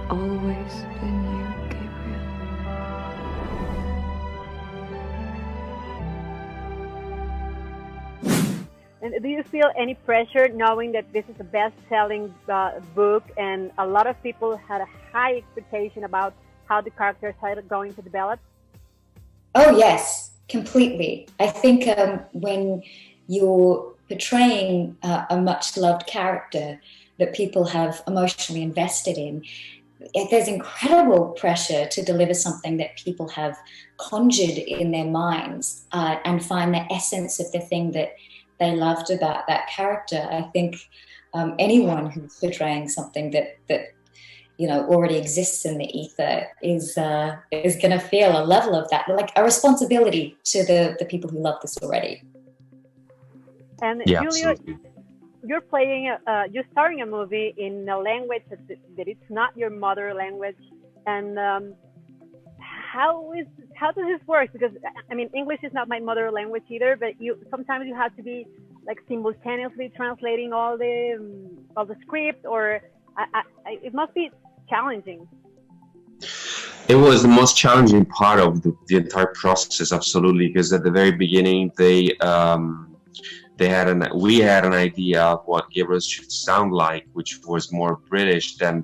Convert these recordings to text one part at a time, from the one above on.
always been you, Gabriel. And do you feel any pressure knowing that this is a best-selling book and a lot of people had a high expectation about how the characters are going to develop? Oh, yes, completely. I think when you're portraying a much-loved character that people have emotionally invested in, there's incredible pressure to deliver something that people have conjured in their minds and find the essence of the thing that they loved about that character. I think anyone who's portraying something that already exists in the ether is going to feel a level of that, like a responsibility to the people who love this already. And Yeah, Giulio, absolutely. you're starring a movie in a language that it's not your mother language, and how does this work? Because I mean, English is not my mother language either, but sometimes you have to be like simultaneously translating all the script, or it must be challenging. It was the most challenging part of the entire process, absolutely, because at the very beginning we had an idea of what Gabriel should sound like, which was more British than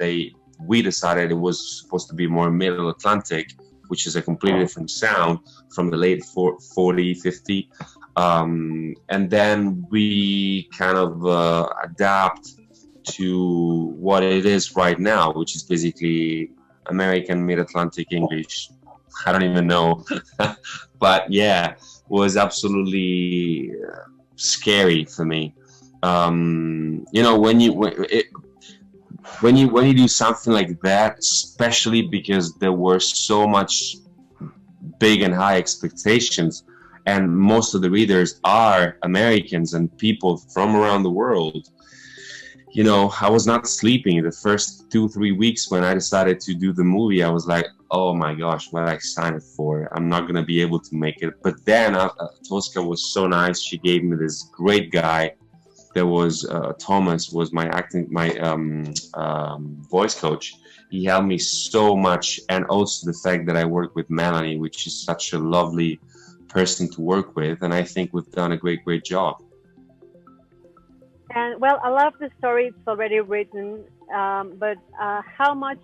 we decided it was supposed to be more Middle Atlantic, which is a completely different sound from the late 40, 50. And then we kind of adapt to what it is right now, which is basically American Mid-Atlantic English. I don't even know. But yeah, was absolutely scary for me. When you do something like that, especially because there were so much big and high expectations, and most of the readers are Americans and people from around the world. I was not sleeping the first 2-3 weeks when I decided to do the movie. I was like, oh my gosh, what I signed for. I'm not going to be able to make it. But then Tosca was so nice. She gave me this great guy. There was Thomas, was my voice coach. He helped me so much. And also the fact that I work with Melanie, which is such a lovely person to work with. And I think we've done a great job. And well, I love the story. It's already written, but how much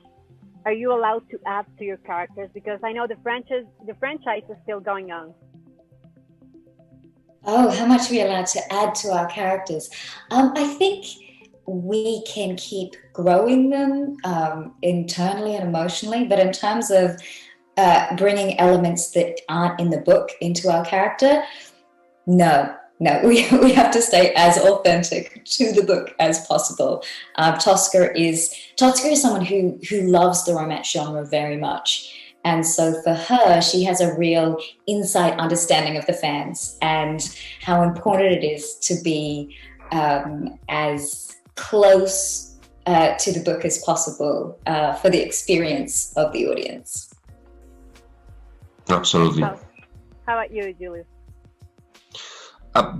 are you allowed to add to your characters? Because I know the franchise is still going on. Oh, how much are we allowed to add to our characters? I think we can keep growing them internally and emotionally, but in terms of bringing elements that aren't in the book into our character, no, we have to stay as authentic to the book as possible. Tosca is someone who loves the romance genre very much. And so for her, she has a real insight understanding of the fans and how important it is to be as close to the book as possible for the experience of the audience. Absolutely. How about you, Giulio?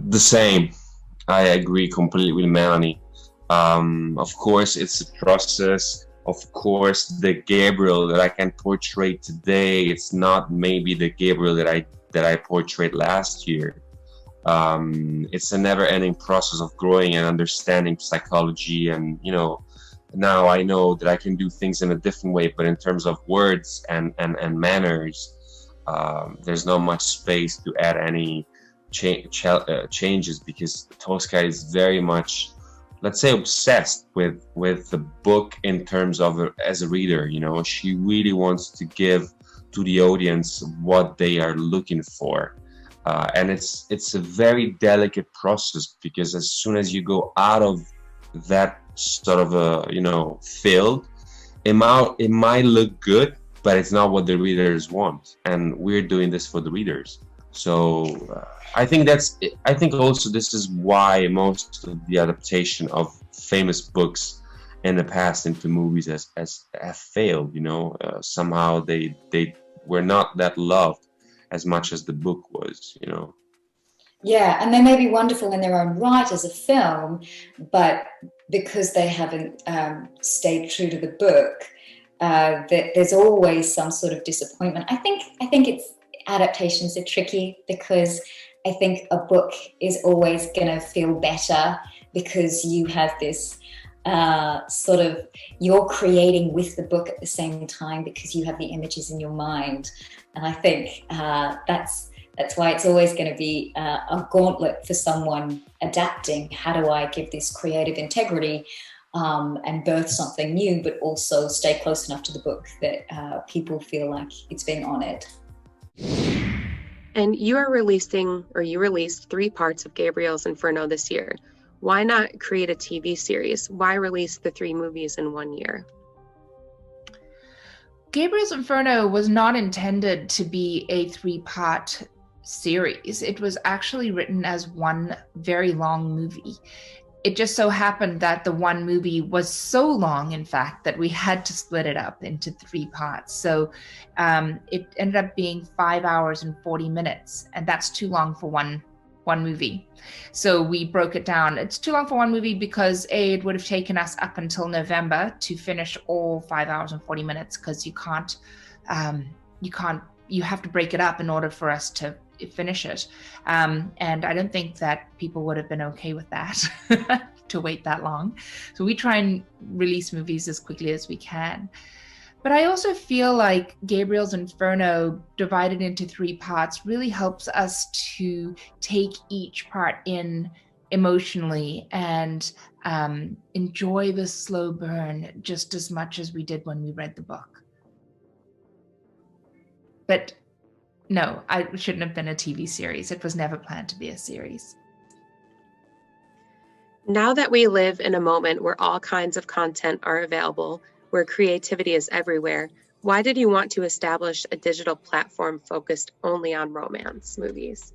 The same. I agree completely with Melanie. Of course, it's a process. Of course, the Gabriel that I can portray today, it's not maybe the Gabriel that I portrayed last year. It's a never-ending process of growing and understanding psychology, and now I know that I can do things in a different way. But in terms of words and manners, there's not much space to add any changes, because Tosca is very much, let's say, obsessed with the book in terms of as a reader. She really wants to give to the audience what they are looking for, and it's a very delicate process, because as soon as you go out of that sort of a field, it might look good, but it's not what the readers want, and we're doing this for the readers. So I think also this is why most of the adaptation of famous books in the past into movies have failed. Somehow they were not that loved as much as the book was. Yeah, and they may be wonderful in their own right as a film, but because they haven't stayed true to the book, that there's always some sort of disappointment. I think it's adaptations are tricky because I think a book is always going to feel better because you have this sort of, you're creating with the book at the same time because you have the images in your mind. And I think that's why it's always going to be a gauntlet for someone adapting. How do I give this creative integrity and birth something new, but also stay close enough to the book that people feel like it's been honored? And you released 3 parts of Gabriel's Inferno this year. Why not create a TV series? Why release the 3 movies in 1 year? Gabriel's Inferno was not intended to be a 3-part series. It was actually written as one very long movie. It just so happened that the one movie was so long, in fact, that we had to split it up into 3 parts. So it ended up being 5 hours and 40 minutes, and that's too long for one movie. So we broke it down. It's too long for one movie because it would have taken us up until November to finish all 5 hours and 40 minutes, because you have to break it up in order for us to finish it. And I don't think that people would have been okay with that to wait that long. So we try and release movies as quickly as we can. But I also feel like Gabriel's Inferno divided into 3 parts really helps us to take each part in emotionally and enjoy the slow burn just as much as we did when we read the book. But no, it shouldn't have been a TV series. It was never planned to be a series. Now that we live in a moment where all kinds of content are available, where creativity is everywhere, why did you want to establish a digital platform focused only on romance movies?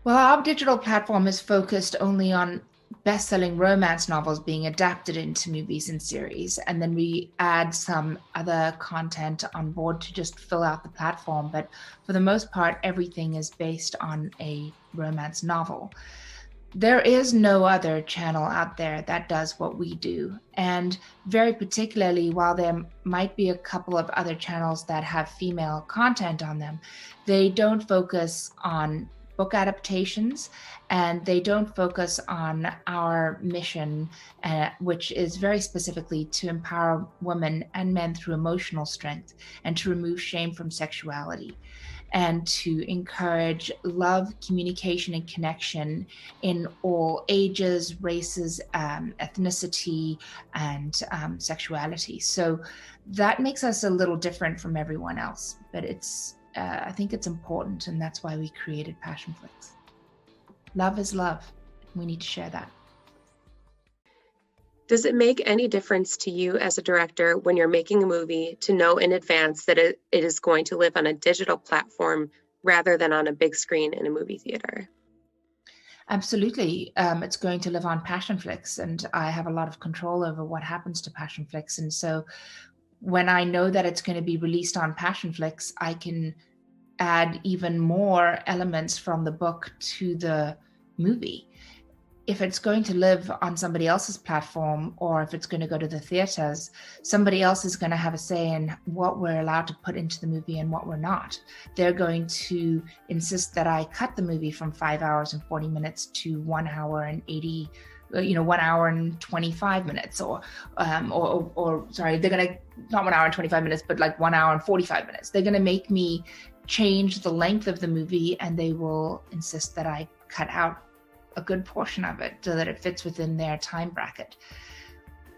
Well, our digital platform is focused only on best-selling romance novels being adapted into movies and series, and then we add some other content on board to just fill out the platform. But for the most part, everything is based on a romance novel. There is no other channel out there that does what we do. And very particularly, while there might be a couple of other channels that have female content on them, they don't focus on book adaptations, and they don't focus on our mission, which is very specifically to empower women and men through emotional strength and to remove shame from sexuality, and to encourage love, communication, and connection in all ages, races, ethnicity, and sexuality. So that makes us a little different from everyone else, but I think it's important, and that's why we created PassionFlix. Love is love. We need to share that. Does it make any difference to you as a director when you're making a movie to know in advance that it is going to live on a digital platform rather than on a big screen in a movie theater? Absolutely. It's going to live on PassionFlix, and I have a lot of control over what happens to PassionFlix. And so when I know that it's going to be released on PassionFlix, I can add even more elements from the book to the movie. If it's going to live on somebody else's platform, or if it's going to go to the theaters, somebody else is going to have a say in what we're allowed to put into the movie and what we're not. They're going to insist that I cut the movie from 5 hours and 40 minutes to 1 hour and 1 hour and 25 minutes, or sorry, they're going to, not 1 hour and 25 minutes, but like 1 hour and 45 minutes. They're going to make me change the length of the movie, and they will insist that I cut out a good portion of it so that it fits within their time bracket.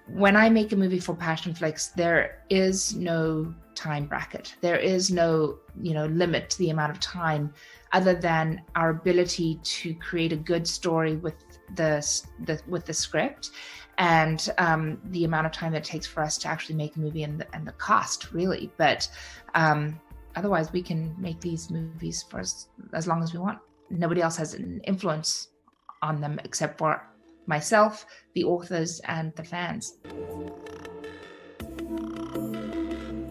When I make a movie for PassionFlix, there is no time bracket. There is no, limit to the amount of time, other than our ability to create a good story with the script, and the amount of time that it takes for us to actually make a movie, and the cost, really. But otherwise, we can make these movies for as long as we want. Nobody else has an influence on them except for myself, the authors, and the fans.